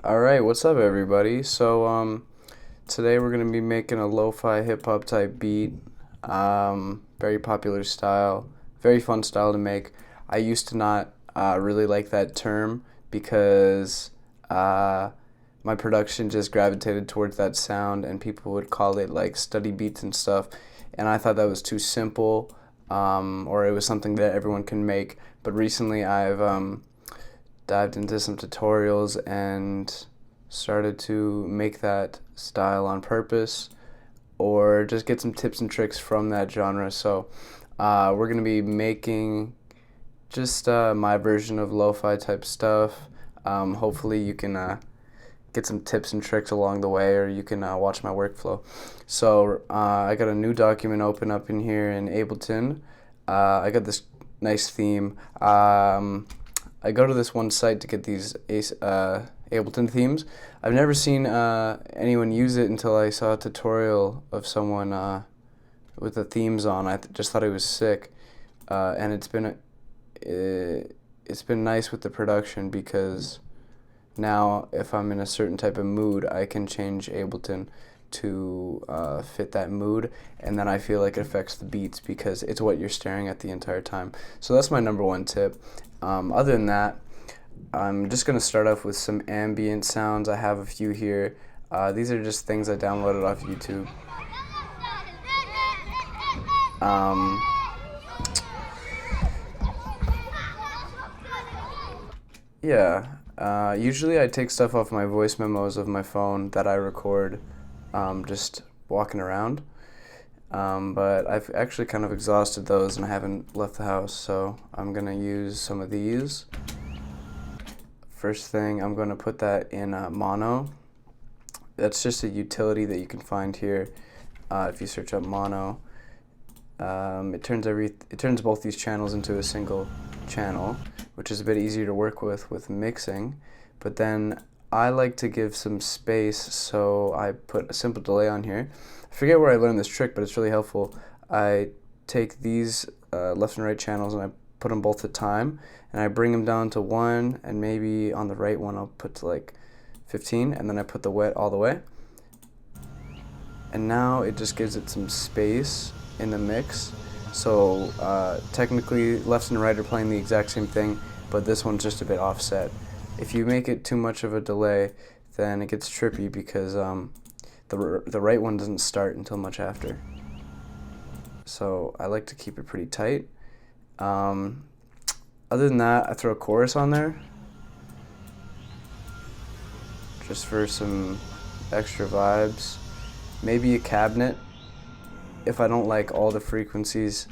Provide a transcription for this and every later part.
All right, what's up, everybody? Today we're gonna be making a lo-fi hip-hop type beat. Very popular style, very fun style to make. I used to not really like that term because uh, my production just gravitated towards that sound, and people would call it like study beats and stuff. And I thought that was too simple, or it was something that everyone can make. But recently, I've dived into some tutorials and started to make that style on purpose or just get some tips and tricks from that genre. We're going to be making just my version of lo-fi type stuff. Hopefully you can get some tips and tricks along the way, or you can watch my workflow. I got a new document open up in here in Ableton. I got this nice theme. I go to this one site to get these Ableton themes. I've never seen anyone use it until I saw a tutorial of someone with the themes on. Just thought it was sick, and it's been nice with the production because now if I'm in a certain type of mood, I can change Ableton to fit that mood, and then I feel like it affects the beats because it's what you're staring at the entire time. So that's my number one tip. Other than that, I'm just going to start off with some ambient sounds. I have a few here. These are just things I downloaded off YouTube. Um, yeah, usually I take stuff off my voice memos of my phone that I record just walking around. But I've actually kind of exhausted those and I haven't left the house, so I'm going to use some of these. First thing, I'm going to put that in mono. That's just a utility that you can find here if you search up mono. It turns both these channels into a single channel, which is a bit easier to work with mixing. But then I like to give some space, so I put a simple delay on here. I forget where I learned this trick, but it's really helpful. I take these left and right channels and I put them both to time, and I bring them down to 1, and maybe on the right one I'll put to like 15, and then I put the wet all the way. And now it just gives it some space in the mix. So technically left and right are playing the exact same thing, but this one's just a bit offset. If you make it too much of a delay, then it gets trippy because the right one doesn't start until much after. So I like to keep it pretty tight. Other than that, I throw a chorus on there just for some extra vibes. Maybe a cabinet. If I don't like all the frequencies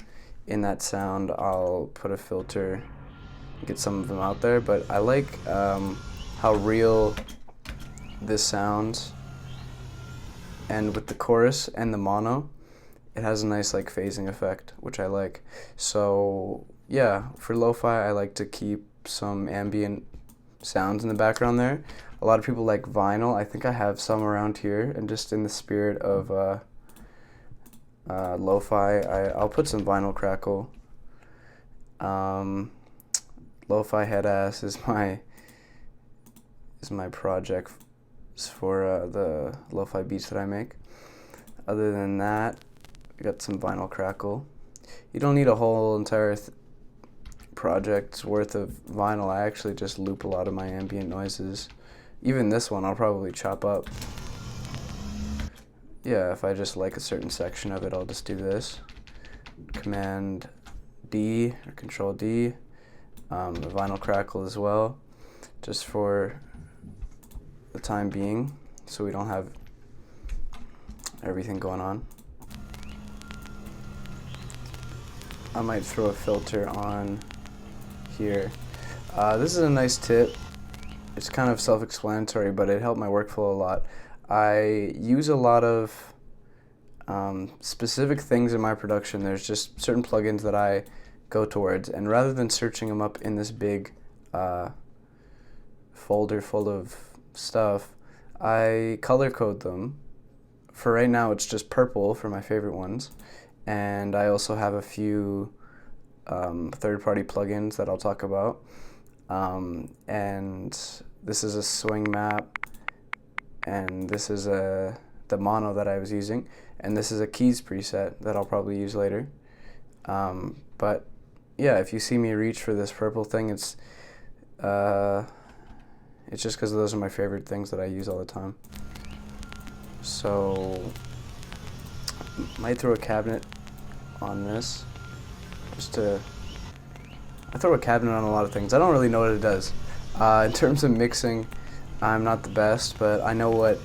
in that sound, I'll put a filter and get some of them out there. But I like how real this sounds, and with the chorus and the mono, it has a nice like phasing effect, which I like. So yeah, for lo-fi I like to keep some ambient sounds in the background there. A lot of people like vinyl. I think I have some around here, and just in the spirit of lo-fi, I'll put some vinyl crackle. Lo-fi head ass is my project for the lo-fi beats that I make. Other than that, I got some vinyl crackle. You don't need a whole entire project's worth of vinyl. I actually just loop a lot of my ambient noises. Even this one I'll probably chop up. Yeah, if I just like a certain section of it, I'll just do this. Command D or Control D. The vinyl crackle as well, just for the time being, so we don't have everything going on. I might throw a filter on here. This is a nice tip. It's kind of self-explanatory, but it helped my workflow a lot. I use a lot of specific things in my production. There's just certain plugins that I go towards, and rather than searching them up in this big folder full of stuff, I color code them. For right now, it's just purple for my favorite ones, and I also have a few third-party plugins that I'll talk about. And this is a swing map, and this is the mono that I was using, and this is a keys preset that I'll probably use later. But yeah, if you see me reach for this purple thing, it's just because those are my favorite things that I use all the time. So might throw a cabinet on this, I throw a cabinet on a lot of things. I don't really know what it does. In terms of mixing, I'm not the best, but I know what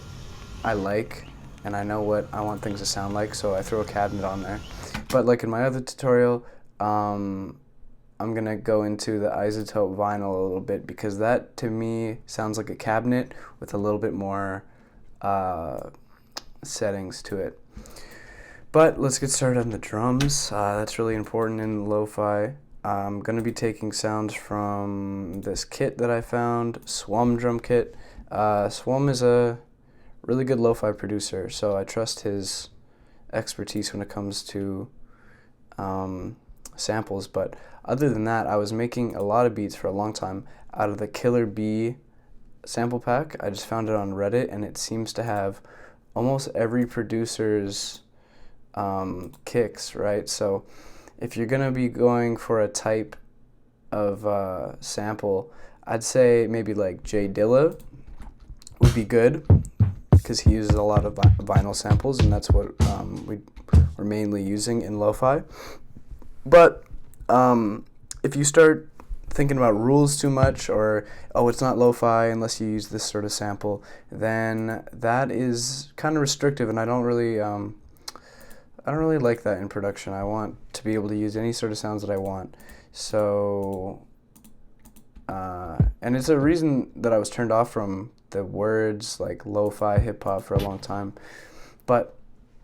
I like, and I know what I want things to sound like, so I throw a cabinet on there. But like in my other tutorial, I'm gonna go into the isotope vinyl a little bit, because that to me sounds like a cabinet with a little bit more settings to it. But let's get started on the drums. That's really important in lo-fi. I'm going to be taking sounds from this kit that I found, Swum drum kit. Swum is a really good lo-fi producer, so I trust his expertise when it comes to samples. But other than that, I was making a lot of beats for a long time out of the Killer Bee sample pack. I just found it on Reddit, and it seems to have almost every producer's kicks, right? So if you're gonna be going for a type of sample, I'd say maybe like Jay Dilla would be good, because he uses a lot of vinyl samples, and that's what we're mainly using in lo-fi. But if you start thinking about rules too much, or it's not lo-fi unless you use this sort of sample, then that is kind of restrictive, and I don't really like that in production. I want to be able to use any sort of sounds that I want. So, and it's a reason that I was turned off from the words like lo-fi hip-hop for a long time. But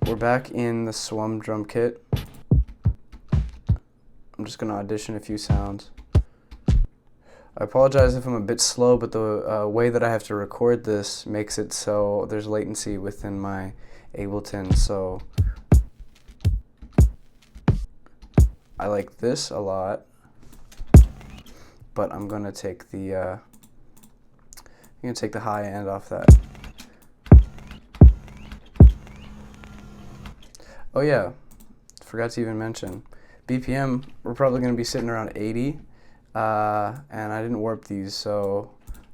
we're back in the Swum drum kit. I'm just going to audition a few sounds. I apologize if I'm a bit slow, but the way that I have to record this makes it so there's latency within my Ableton, so I like this a lot, but I'm gonna take the high end off that. Oh yeah, forgot to even mention BPM. We're probably gonna be sitting around 80, and I didn't warp these, so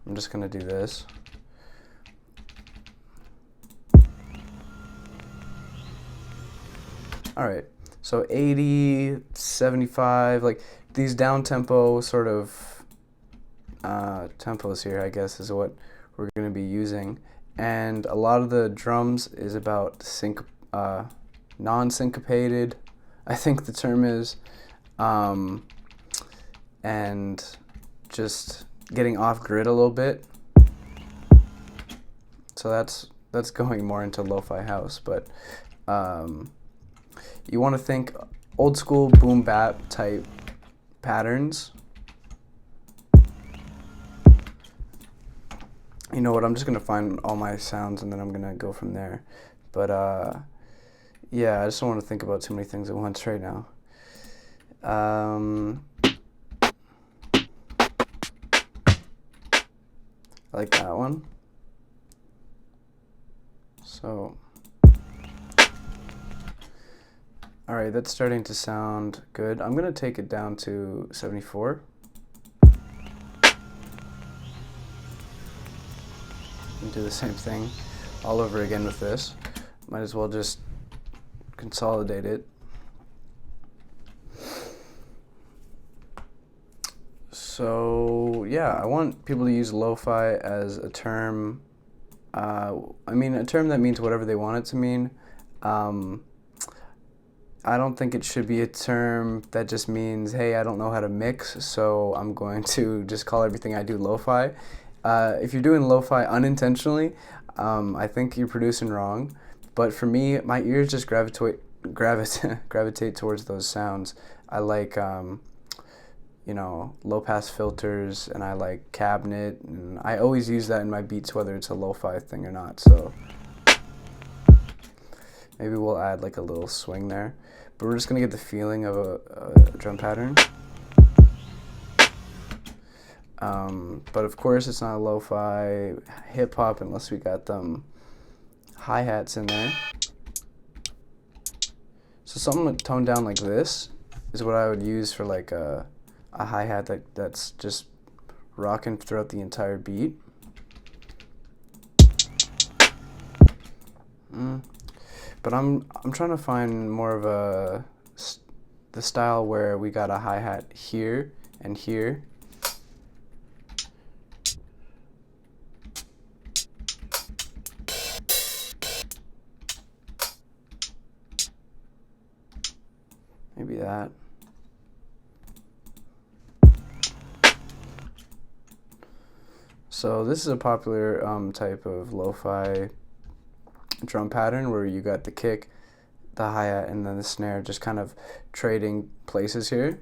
I'm just gonna do this. All right. So 80, 75, like these down tempo sort of tempos here, I guess, is what we're going to be using. And a lot of the drums is about non-syncopated, I think the term is, and just getting off grid a little bit. So that's going more into lo-fi house, but you want to think old school boom bap type patterns. You know what, I'm just going to find all my sounds and then I'm going to go from there. But yeah, I just don't want to think about too many things at once right now. I like that one. So alright, that's starting to sound good. I'm going to take it down to 74. And do the same thing all over again with this. Might as well just consolidate it. So yeah, I want people to use lo-fi as a term. A term that means whatever they want it to mean. I don't think it should be a term that just means, hey, I don't know how to mix, so I'm going to just call everything I do lo-fi. If you're doing lo-fi unintentionally, I think you're producing wrong. But for me, my ears just gravitate towards those sounds. I like, low-pass filters, and I like cabinet, and I always use that in my beats, whether it's a lo-fi thing or not. So maybe we'll add like a little swing there. But we're just going to get the feeling of a drum pattern. But of course it's not lo-fi hip-hop unless we got them hi-hats in there. So something toned down like this is what I would use for like a hi-hat that's just rocking throughout the entire beat. But I'm trying to find more of the style where we got a hi-hat here and here. Maybe that. So this is a popular type of lo-fi drum pattern where you got the kick, the hi-hat, and then the snare just kind of trading places here.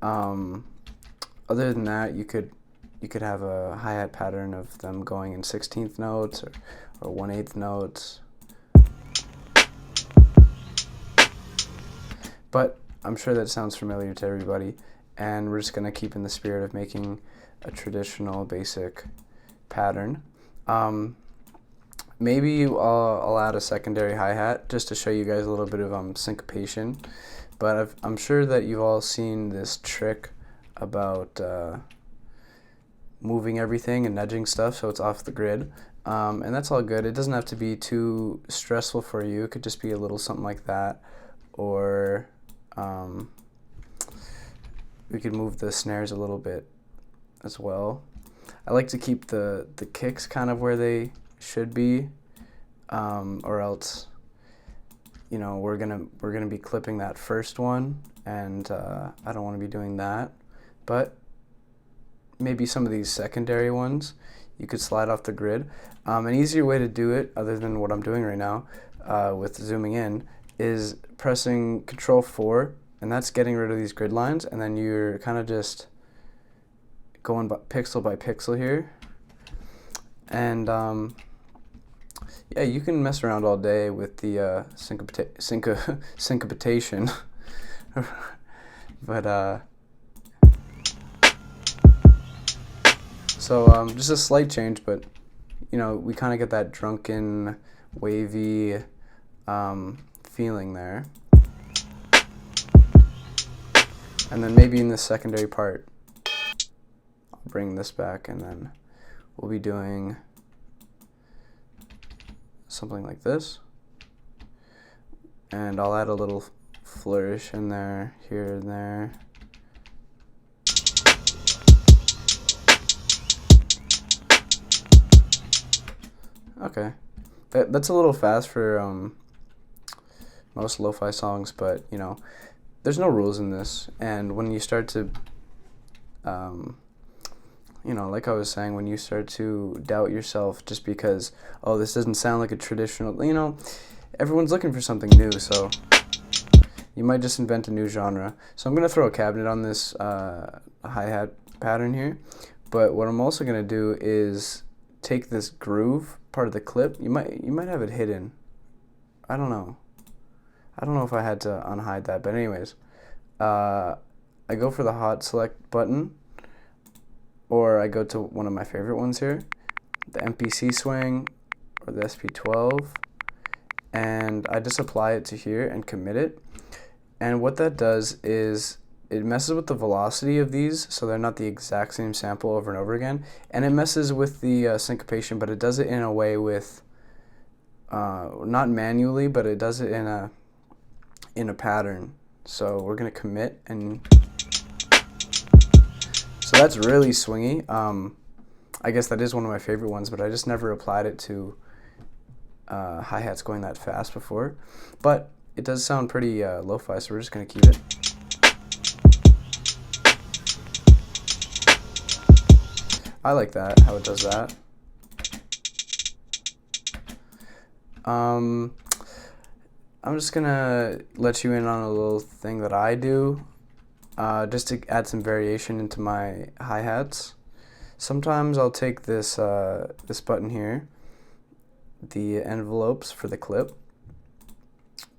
Other than that, you could have a hi-hat pattern of them going in 16th notes or 1/8 notes. But I'm sure that sounds familiar to everybody, and we're just going to keep in the spirit of making a traditional basic pattern. Maybe I'll add a secondary hi-hat just to show you guys a little bit of syncopation. But I'm sure that you've all seen this trick about moving everything and nudging stuff so it's off the grid. And that's all good. It doesn't have to be too stressful for you. It could just be a little something like that. Or we could move the snares a little bit as well. I like to keep the kicks kind of where they should be, or else, you know, we're gonna be clipping that first one, and I don't want to be doing that. But maybe some of these secondary ones you could slide off the grid. An easier way to do it, other than what I'm doing right now with zooming in, is pressing Control 4, and that's getting rid of these grid lines, and then you're kind of just going pixel by pixel here. And yeah, you can mess around all day with the syncopation. But so just a slight change, but you know, we kind of get that drunken, wavy feeling there. And then maybe in the secondary part, I'll bring this back, and then we'll be doing something like this. And I'll add a little flourish in there, here and there. Okay, that's a little fast for most lo-fi songs, but you know, there's no rules in this. And when you start to you know, like I was saying, when you start to doubt yourself just because, oh, this doesn't sound like a traditional, you know, everyone's looking for something new, so you might just invent a new genre. So I'm going to throw a cabinet on this hi-hat pattern here, but what I'm also going to do is take this groove part of the clip. You might have it hidden. I don't know if I had to unhide that, but anyways, I go for the hot select button, or I go to one of my favorite ones here, the MPC swing or the SP12, and I just apply it to here and commit it. And what that does is it messes with the velocity of these, so they're not the exact same sample over and over again, and it messes with the syncopation, but it does it in a way with not manually, but it does it in a pattern. So we're gonna commit, and so that's really swingy. I guess that is one of my favorite ones, but I just never applied it to hi-hats going that fast before. But it does sound pretty lo-fi, so we're just gonna keep it. I like that, how it does that. I'm just gonna let you in on a little thing that I do, just to add some variation into my hi-hats. Sometimes I'll take this this button here, the envelopes for the clip,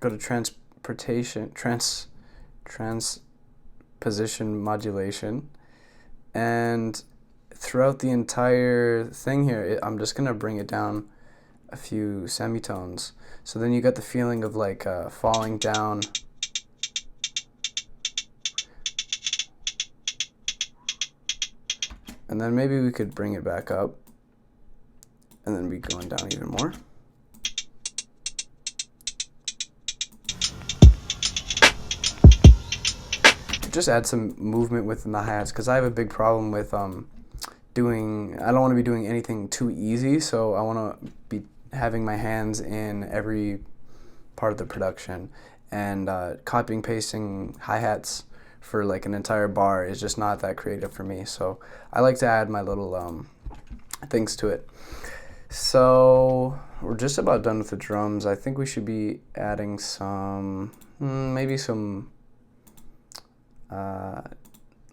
go to transposition modulation, and throughout the entire thing here, I'm just gonna bring it down a few semitones. So then you get the feeling of like falling down. And then maybe we could bring it back up and then be going down even more. Just add some movement within the hi-hats, because I have a big problem with I don't want to be doing anything too easy, so I want to be having my hands in every part of the production, and copying pasting hi-hats for like an entire bar is just not that creative for me, so I like to add my little things to it. So we're just about done with the drums. I think we should be adding some maybe some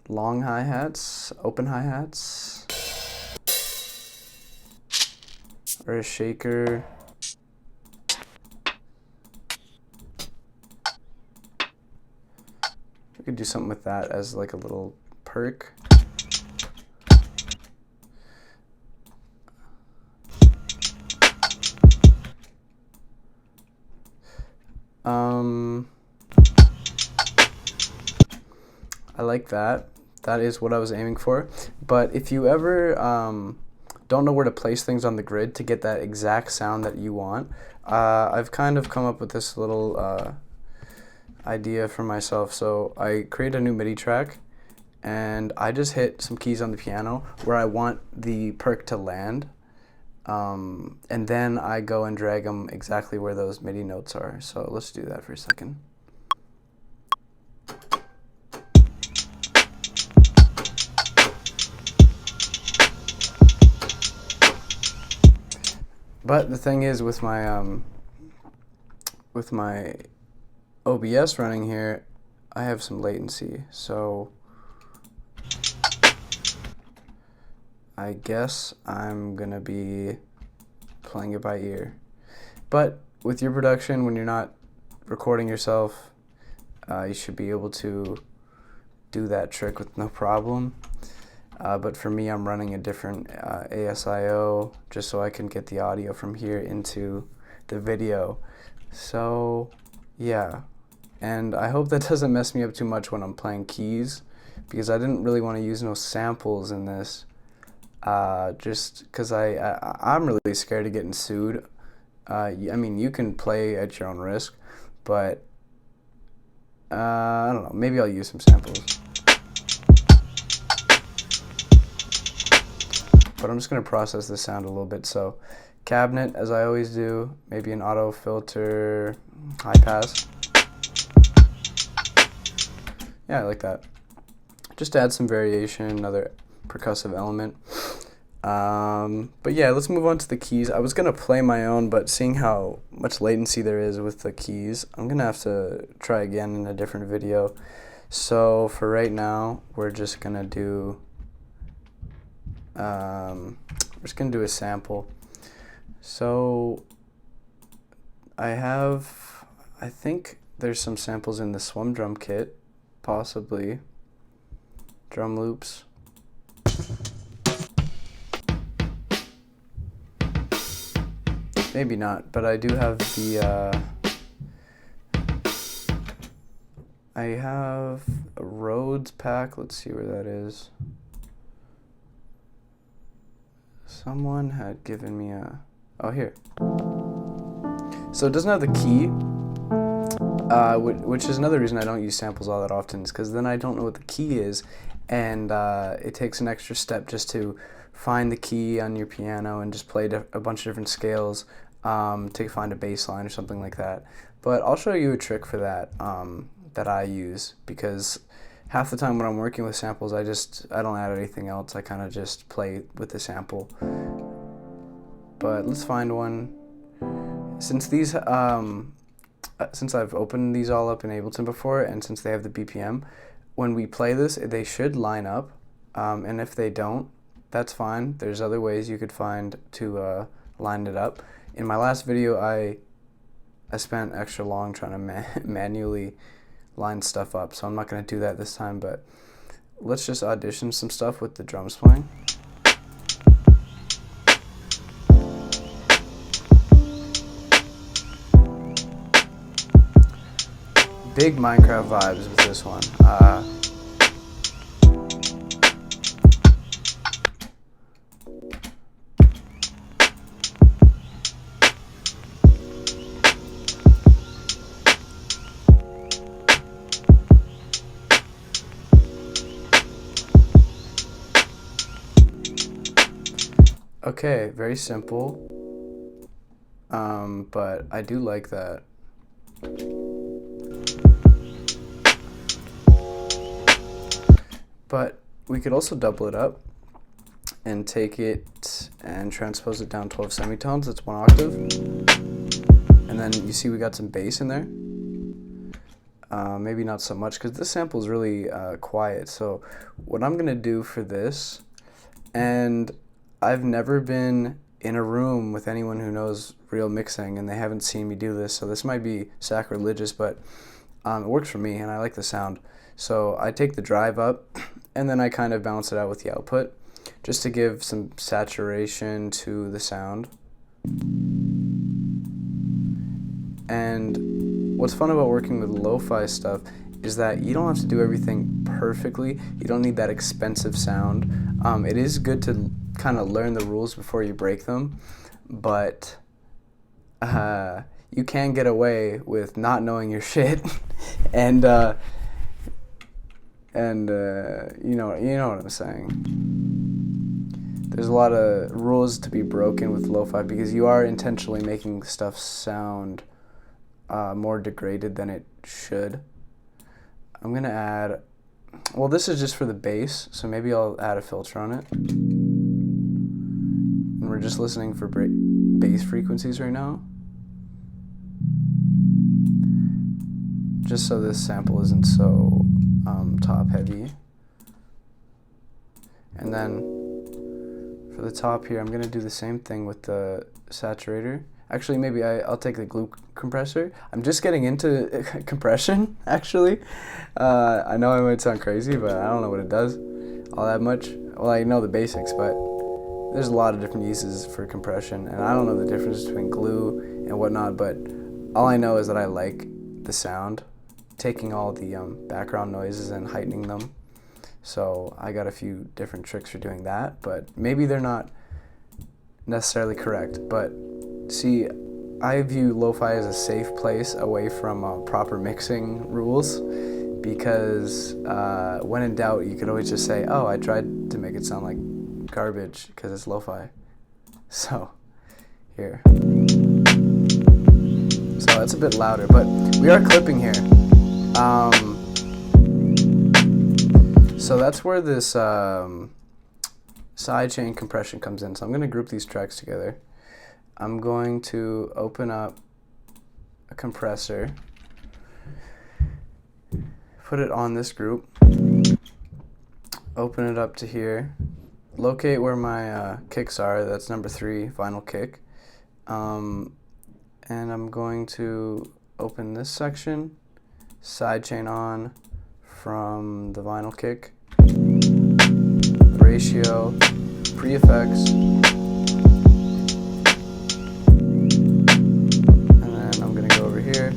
long hi-hats, open hi-hats, or a shaker. We could do something with that as like a little perk. I like that. That is what I was aiming for. But if you ever don't know where to place things on the grid to get that exact sound that you want, I've kind of come up with this little idea for myself. So I create a new MIDI track, and I just hit some keys on the piano where I want the perk to land, and then I go and drag them exactly where those MIDI notes are. So let's do that for a second. But the thing is, with my OBS running here, I have some latency, so I guess I'm gonna be playing it by ear. But with your production, when you're not recording yourself, you should be able to do that trick with no problem. But for me, I'm running a different ASIO just so I can get the audio from here into the video. So yeah, and I hope that doesn't mess me up too much when I'm playing keys, because I didn't really want to use no samples in this, just because I'm really scared of getting sued. I mean, you can play at your own risk, but I don't know, maybe I'll use some samples. But I'm just going to process this sound a little bit. So cabinet, as I always do, maybe an auto filter, high pass. Yeah, I like that. Just to add some variation, another percussive element. But yeah, let's move on to the keys. I was going to play my own, but seeing how much latency there is with the keys, I'm going to have to try again in a different video. So for right now, we're just going to do a sample. So I think there's some samples in the Swum drum kit, possibly drum loops. Maybe not, but I do have the I have a Rhodes pack. Let's see where that is. Someone had given me oh, here. So it doesn't have the key, which is another reason I don't use samples all that often, is because then I don't know what the key is, and it takes an extra step just to find the key on your piano and just play a bunch of different scales to find a bass line or something like that. But I'll show you a trick for that that I use, because half the time when I'm working with samples, I don't add anything else. I kind of just play with the sample. But let's find one. Since these, since I've opened these all up in Ableton before, and since they have the BPM, when we play this, they should line up. And if they don't, that's fine. There's other ways you could find to line it up. In my last video, I spent extra long trying to manually line stuff up, so I'm not going to do that this time, but let's just audition some stuff with the drums playing. big Minecraft vibes with this one. Okay, very simple, but I do like that. But we could also double it up and take it and transpose it down 12 semitones. That's 1 octave. And then you see we got some bass in there. Maybe not so much because this sample is really quiet. So what I'm gonna do for this, and I've never been in a room with anyone who knows real mixing and they haven't seen me do this, so this might be sacrilegious, but it works for me and I like the sound. So I take the drive up and then I kind of balance it out with the output just to give some saturation to the sound. And what's fun about working with lo-fi stuff is that you don't have to do everything perfectly. You don't need that expensive sound. It is good to kind of learn the rules before you break them, but you can get away with not knowing your shit, and you know what I'm saying. There's a lot of rules to be broken with lo-fi because you are intentionally making stuff sound more degraded than it should. I'm gonna add, well, this is just for the bass, so maybe I'll add a filter on it. And we're just listening for bass frequencies right now, just so this sample isn't so top heavy. And then for the top here, I'm gonna do the same thing with the saturator. Actually, maybe I'll take the glue compressor. I'm just getting into compression, actually. I know I might sound crazy, but I don't know what it does all that much. Well, I know the basics, but there's a lot of different uses for compression, and I don't know the difference between glue and whatnot, but all I know is that I like the sound, taking all the background noises and heightening them. So I got a few different tricks for doing that, but maybe they're not necessarily correct. But see, I view lo-fi as a safe place away from proper mixing rules, because when in doubt, you could always just say, oh, I tried to make it sound like garbage because it's lo-fi. So here, so that's a bit louder, but we are clipping here. So that's where this sidechain compression comes in. So I'm going to group these tracks together. I'm going to open up a compressor, put it on this group, open it up to here, locate where my kicks are. That's number 3, vinyl kick. And I'm going to open this section, sidechain on from the vinyl kick, ratio, pre-effects, and then I'm going to go over here.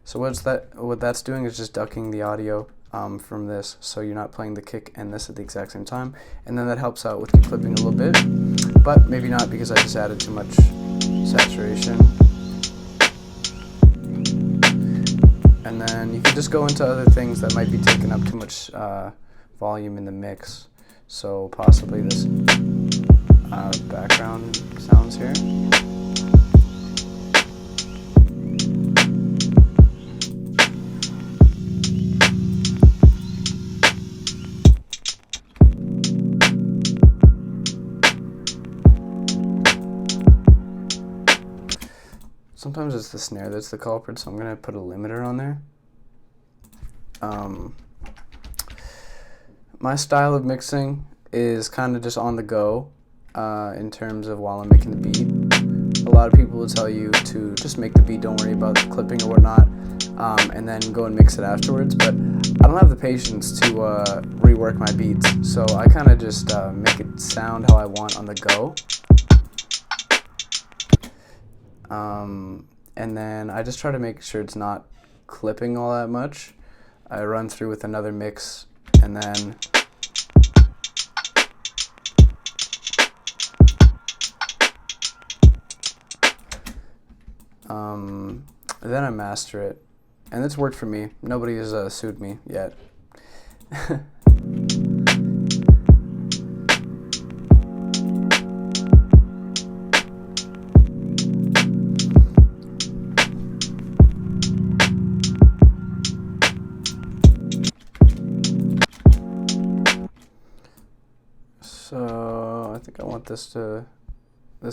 So what that's doing is just ducking the audio from this, so you're not playing the kick and this at the exact same time, and then that helps out with the clipping a little bit, but maybe not because I just added too much saturation. And then you can just go into other things that might be taking up too much volume in the mix, so possibly this background sounds here. Sometimes it's the snare that's the culprit, so I'm going to put a limiter on there. My style of mixing is kind of just on the go in terms of while I'm making the beat. A lot of people will tell you to just make the beat, don't worry about the clipping or whatnot, and then go and mix it afterwards, but I don't have the patience to rework my beats, so I kind of just make it sound how I want on the go. And then I just try to make sure it's not clipping all that much. I run through with another mix, and then I master it, and it's worked for me. Nobody has sued me yet. So I think I want this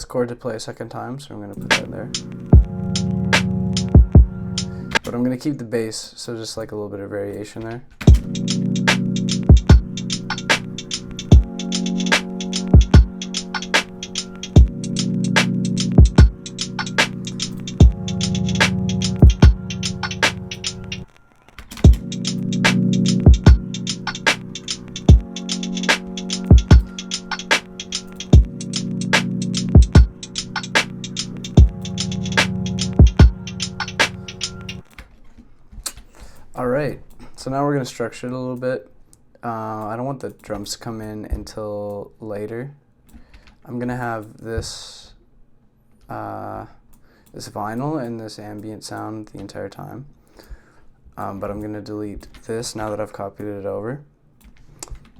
chord to play a second time, so I'm going to put that there. But I'm going to keep the bass, so just like a little bit of variation there. Alright, so now we're going to structure it a little bit. I don't want the drums to come in until later. I'm going to have this this vinyl and this ambient sound the entire time. But I'm going to delete this now that I've copied it over.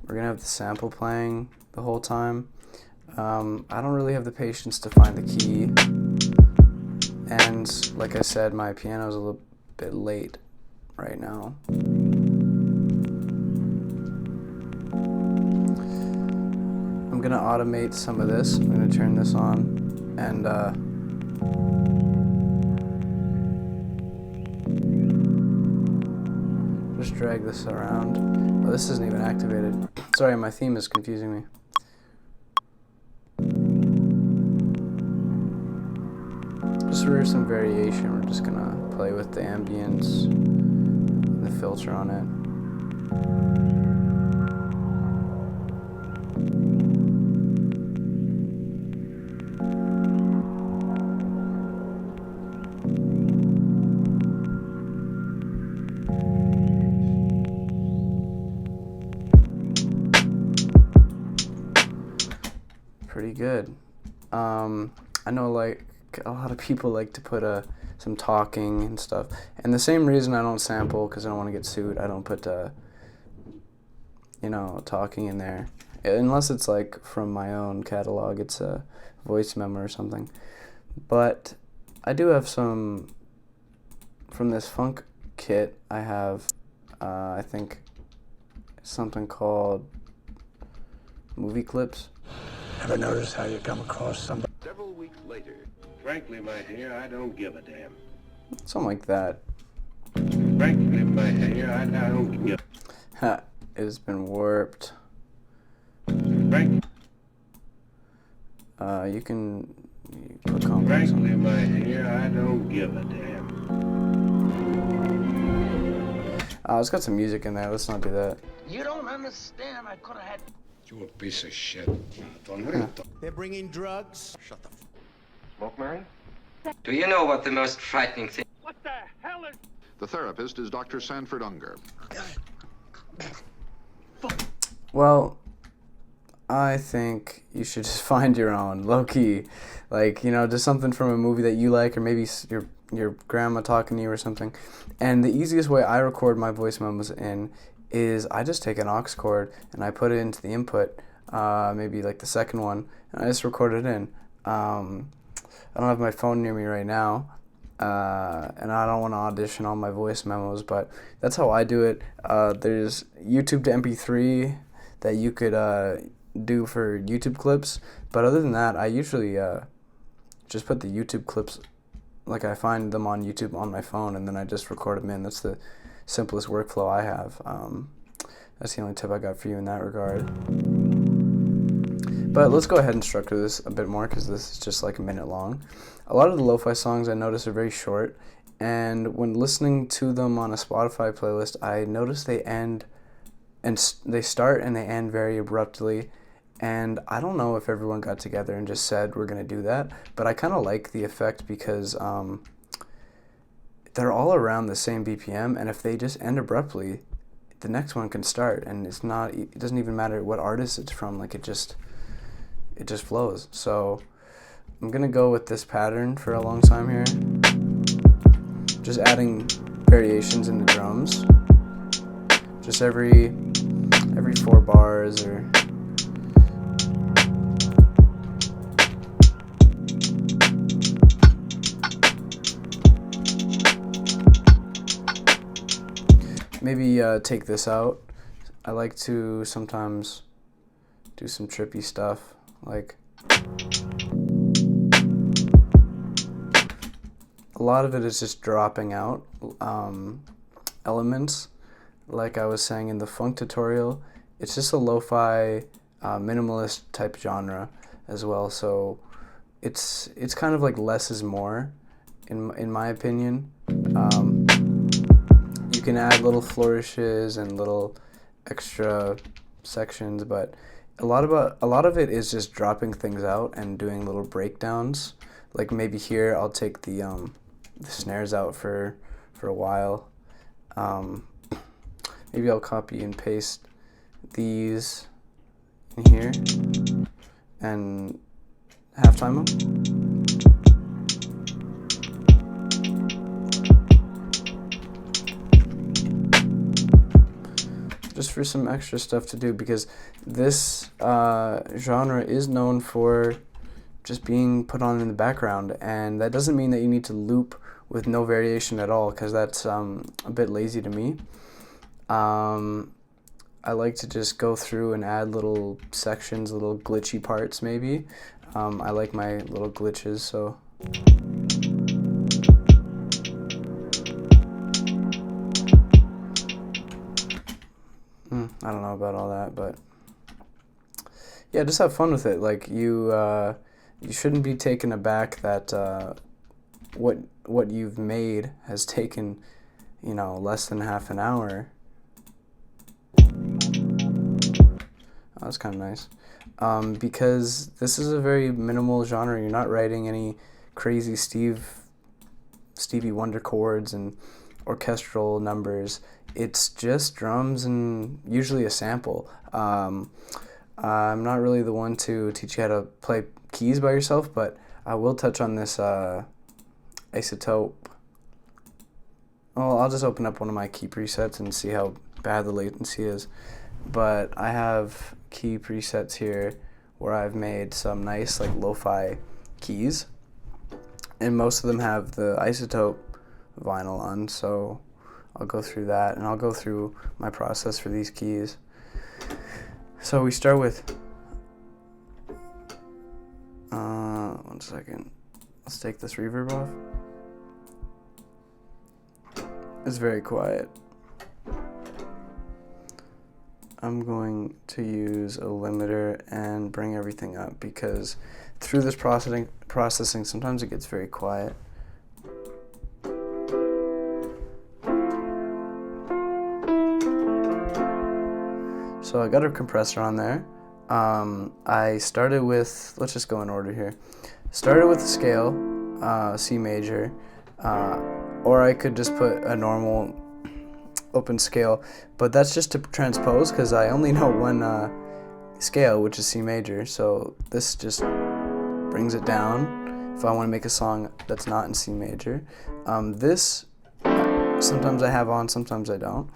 We're going to have the sample playing the whole time. I don't really have the patience to find the key. And like I said, my piano is a little bit late right now. I'm gonna automate some of this. I'm gonna turn this on and just drag this around. Oh, this isn't even activated. Sorry, my theme is confusing me. Just for some variation, we're just gonna play with the ambience, the filter on it. Pretty good. I know like a lot of people like to put some talking and stuff, and the same reason I don't sample, because I don't want to get sued, I don't put talking in there unless it's like from my own catalog. It's a voice memo or something. But I do have some from this funk kit. I have I think something called movie clips. Ever notice how you come across somebody? Several weeks later, frankly, my dear, I don't give a damn. Something like that. Frankly, my dear, I don't give. Ha! It has been warped. Frankly, you can put comments on frankly, it. my dear, I don't give a damn. It's got some music in there. Let's not do that. You don't understand. I could have had. You a piece of shit. They're bringing drugs. Shut the Smoke, Mary? Do you know what the most frightening thing? What the hell is... The therapist is Dr. Sanford Unger. Well, I think you should just find your own, low-key. Like, just something from a movie that you like, or maybe your grandma talking to you or something. And the easiest way I record my voice memos in is I just take an aux cord and I put it into the input, maybe like the second one, and I just record it in. I don't have my phone near me right now, and I don't want to audition all my voice memos, but that's how I do it. There's YouTube to MP3 that you could do for YouTube clips, but other than that, I usually just put the YouTube clips, like I find them on YouTube on my phone, and then I just record them in. That's the simplest workflow I have. That's the only tip I got for you in that regard. But let's go ahead and structure this a bit more, because this is just like a minute long. A lot of the lo-fi songs I notice are very short, and when listening to them on a Spotify playlist, I notice they end and they start and they end very abruptly, And I don't know if everyone got together and just said we're going to do that, but I kind of like the effect because they're all around the same BPM, and if they just end abruptly, the next one can start, and it doesn't even matter what artist it's from, like it just flows. So I'm going to go with this pattern for a long time here. Just adding variations in the drums. Just every 4 bars or maybe take this out. I like to sometimes do some trippy stuff, like a lot of it is just dropping out elements. Like I was saying in the funk tutorial, it's just a lo-fi minimalist type genre as well, so it's kind of like less is more in my opinion. You can add little flourishes and little extra sections, but a lot of it is just dropping things out and doing little breakdowns. Like maybe here I'll take the snares out for a while. Maybe I'll copy and paste these in here and halftime them. Just for some extra stuff to do, because this genre is known for just being put on in the background, and that doesn't mean that you need to loop with no variation at all, because that's a bit lazy to me. I like to just go through and add little sections, little glitchy parts maybe. I like my little glitches, so I don't know about all that, but yeah, just have fun with it. Like you shouldn't be taken aback that what you've made has taken, less than half an hour. Oh, that's kind of nice, because this is a very minimal genre. You're not writing any crazy Stevie Wonder chords and orchestral numbers. It's just drums and usually a sample. I'm not really the one to teach you how to play keys by yourself, but I will touch on this isotope. Well, I'll just open up one of my key presets and see how bad the latency is. But I have key presets here where I've made some nice like lo-fi keys, and most of them have the isotope vinyl on, so I'll go through that, and I'll go through my process for these keys. So we start with, one second, let's take this reverb off. It's very quiet. I'm going to use a limiter and bring everything up, because through this processing sometimes it gets very quiet. So I got a compressor on there. I started with, let's just go in order here. Started with the scale, C major, or I could just put a normal open scale, but that's just to transpose, because I only know one scale, which is C major, so this just brings it down if I want to make a song that's not in C major. This sometimes I have on, sometimes I don't,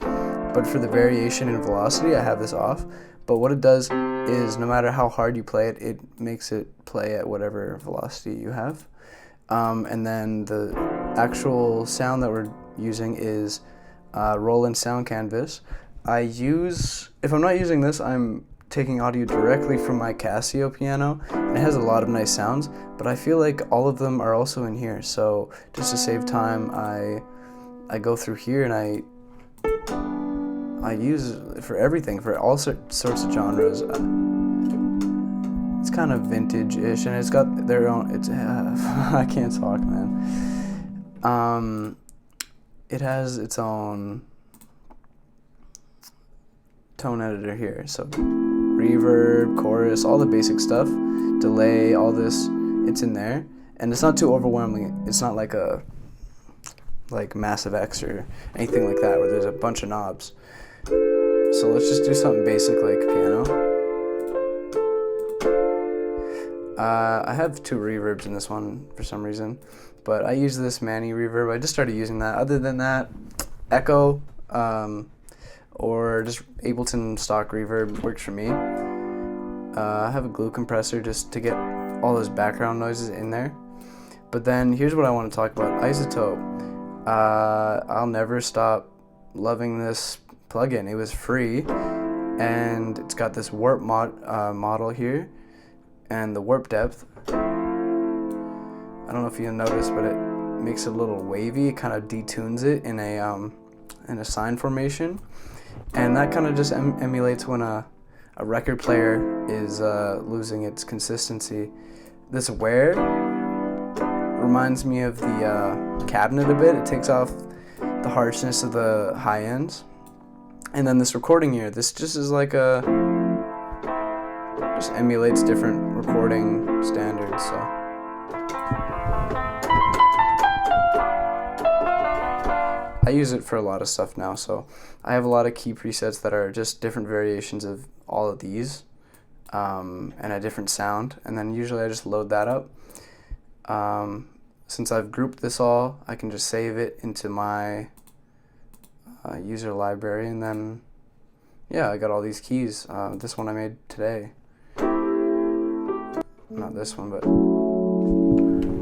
but for the variation in velocity I have this off. But what it does is no matter how hard you play it, it makes it play at whatever velocity you have. And then the actual sound that we're using is Roland Sound Canvas. If I'm not using this, I'm taking audio directly from my Casio piano, and it has a lot of nice sounds, but I feel like all of them are also in here, so just to save time, I go through here and I use it for everything, for all sorts of genres. It's kind of vintage-ish, and it's got their own, I can't talk, man. It has its own tone editor here, so reverb, chorus, all the basic stuff, delay, all this, it's in there. And it's not too overwhelming. It's not like a Massive X or anything like that where there's a bunch of knobs. So let's just do something basic like piano. I have 2 reverbs in this one for some reason, but I use this Manny reverb. I just started using that. Other than that, echo or just Ableton stock reverb works for me. I have a glue compressor just to get all those background noises in there. But then here's what I want to talk about. Isotope. I'll never stop loving this plugin. It was free, and it's got this warp model here, and the warp depth. I don't know if you'll notice, but it makes it a little wavy. It kind of detunes it in a sine formation, and that kind of just emulates when a record player is losing its consistency. This wear reminds me of the cabinet a bit. It takes off the harshness of the high ends. And then this recording here, this just is like just emulates different recording standards. So I use it for a lot of stuff now. So I have a lot of key presets that are just different variations of all of these and a different sound. And then usually I just load that up. Since I've grouped this all, I can just save it into my user library, and then yeah, I got all these keys. This one I made today. Not this one, but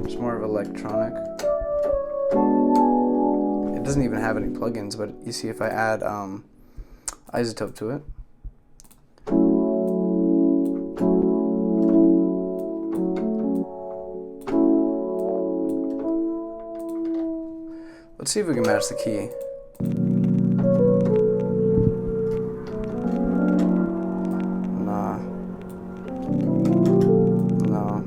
it's more of electronic. It doesn't even have any plugins, but you see if I add isotope to it. Let's see if we can match the key. Nah. No.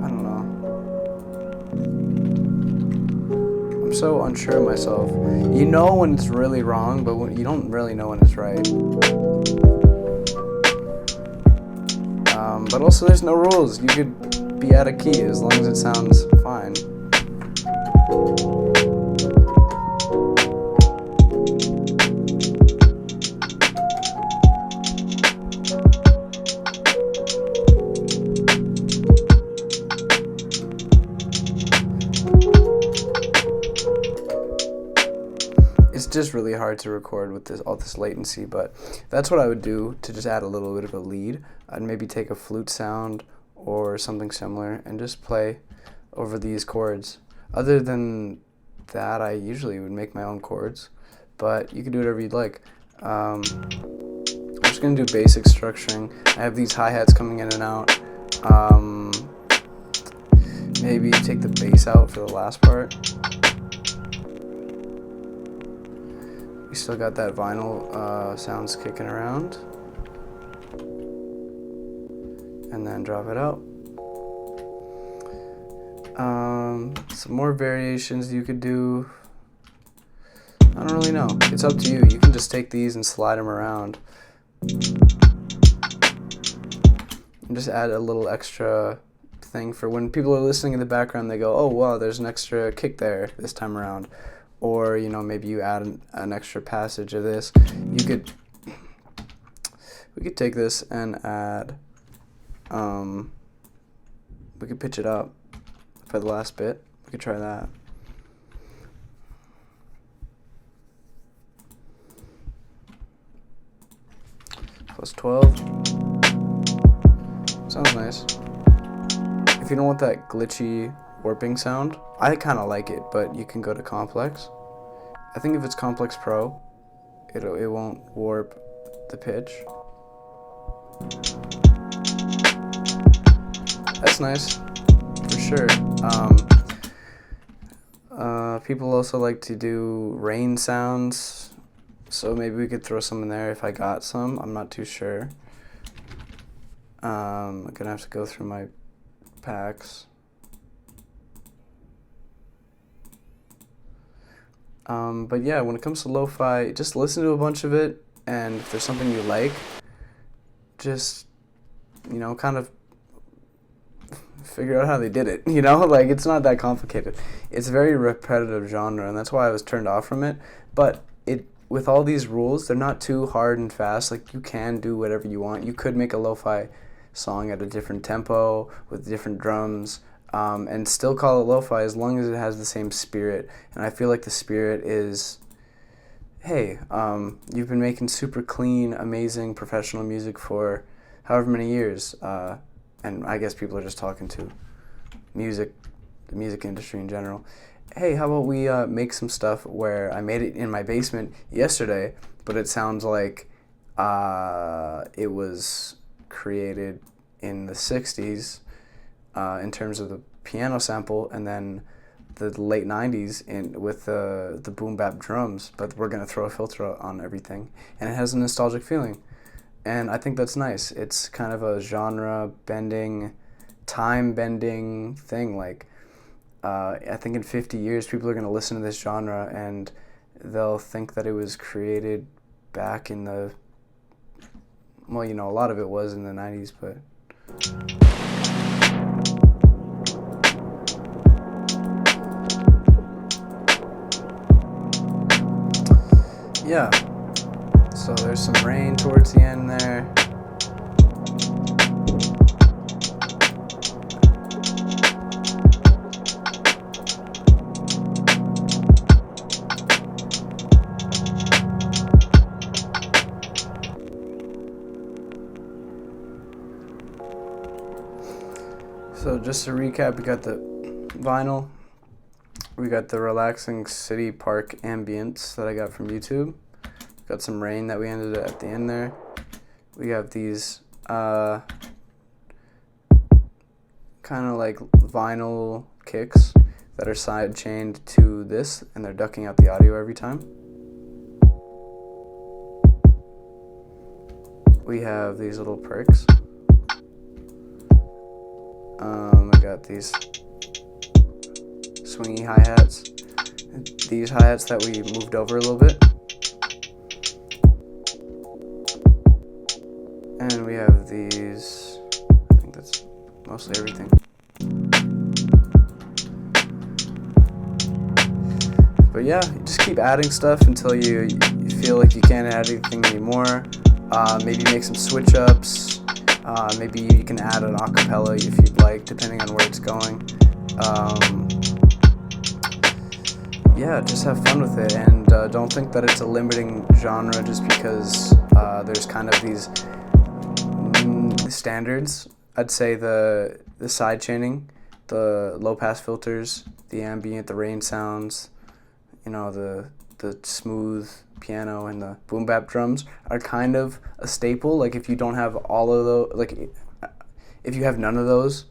I don't know. I'm so unsure of myself. You know when it's really wrong, but you don't really know when it's right. But also there's no rules. You could be out of key as long as it sounds fine. It's just really hard to record with all this latency, but that's what I would do to just add a little bit of a lead. I'd maybe take a flute sound or something similar and just play over these chords. Other than that, I usually would make my own chords, but you can do whatever you'd like. I'm just going to do basic structuring. I have these hi-hats coming in and out. Maybe take the bass out for the last part. We still got that vinyl sounds kicking around. And then drop it out. Some more variations you could do. I don't really know. It's up to you. You can just take these and slide them around. And just add a little extra thing for when people are listening in the background, they go, oh wow, there's an extra kick there this time around. Or, you know, maybe you add an extra passage of this. We could take this and add, we could pitch it up for the last bit. We could try that. Plus 12. Sounds nice. If you don't want that glitchy warping sound, I kind of like it, but you can go to complex. I think if it's complex pro, it won't warp the pitch. That's nice, for sure. People also like to do rain sounds, so maybe we could throw some in there if I got some. I'm not too sure. I'm gonna have to go through my packs. But yeah, when it comes to lo-fi, just listen to a bunch of it, and if there's something you like, just, kind of figure out how they did it, Like, it's not that complicated. It's a very repetitive genre, and that's why I was turned off from it. But with all these rules, they're not too hard and fast. Like, you can do whatever you want. You could make a lo-fi song at a different tempo with different drums, and still call it lo-fi as long as it has the same spirit. And I feel like the spirit is, hey, you've been making super clean, amazing, professional music for however many years, and I guess people are just talking to the music industry in general. Hey, how about we make some stuff where I made it in my basement yesterday, but it sounds like it was created in the 60s in terms of the piano sample, and then the late 90s with the boom bap drums, but we're going to throw a filter on everything, and it has a nostalgic feeling. And I think that's nice. It's kind of a genre bending, time bending thing. Like, I think in 50 years, people are going to listen to this genre and they'll think that it was created back in the, well, a lot of it was in the 90s, but. Yeah. So there's some rain towards the end there. So just to recap, we got the vinyl, we got the relaxing city park ambience that I got from YouTube, got some rain that we ended at the end there. We have these kind of like vinyl kicks that are side chained to this, and they're ducking out the audio every time. We have these little perks. I got these swingy hi-hats. These hi-hats that we moved over a little bit. And we have these, I think that's mostly everything. But yeah, you just keep adding stuff until you feel like you can't add anything anymore. Maybe make some switch ups. Maybe you can add an acapella if you'd like, depending on where it's going. Yeah, just have fun with it, and don't think that it's a limiting genre just because there's kind of these standards. I'd say the side chaining, the low pass filters, the ambient, the rain sounds, the smooth piano and the boom bap drums are kind of a staple. Like, if you don't have all of those, like if you have none of those,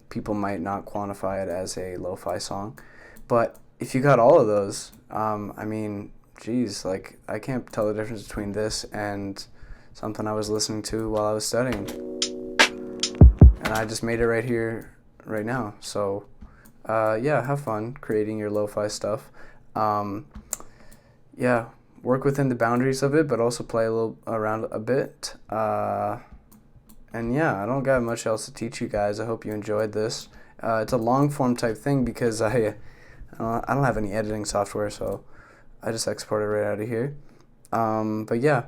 people might not quantify it as a lo-fi song. But if you got all of those, I mean, geez, like, I can't tell the difference between this and something I was listening to while I was studying. And I just made it right here, right now. So, yeah, have fun creating your lo-fi stuff. Yeah, work within the boundaries of it, but also play a little around a bit. And yeah, I don't got much else to teach you guys. I hope you enjoyed this. It's a long form type thing because I don't have any editing software, so I just export it right out of here. But yeah,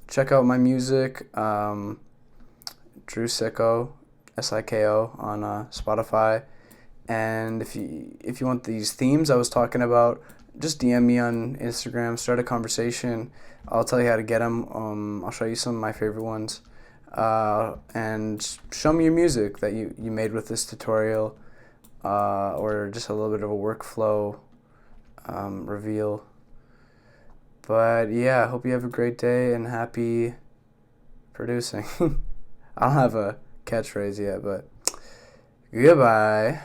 check out my music, Drew Sicko, Siko on Spotify. And if you want these themes I was talking about, just DM me on Instagram, start a conversation. I'll tell you how to get them. I'll show you some of my favorite ones. And show me your music that you made with this tutorial, or just a little bit of a workflow reveal. But yeah, I hope you have a great day and happy producing. I don't have a catchphrase yet, but goodbye.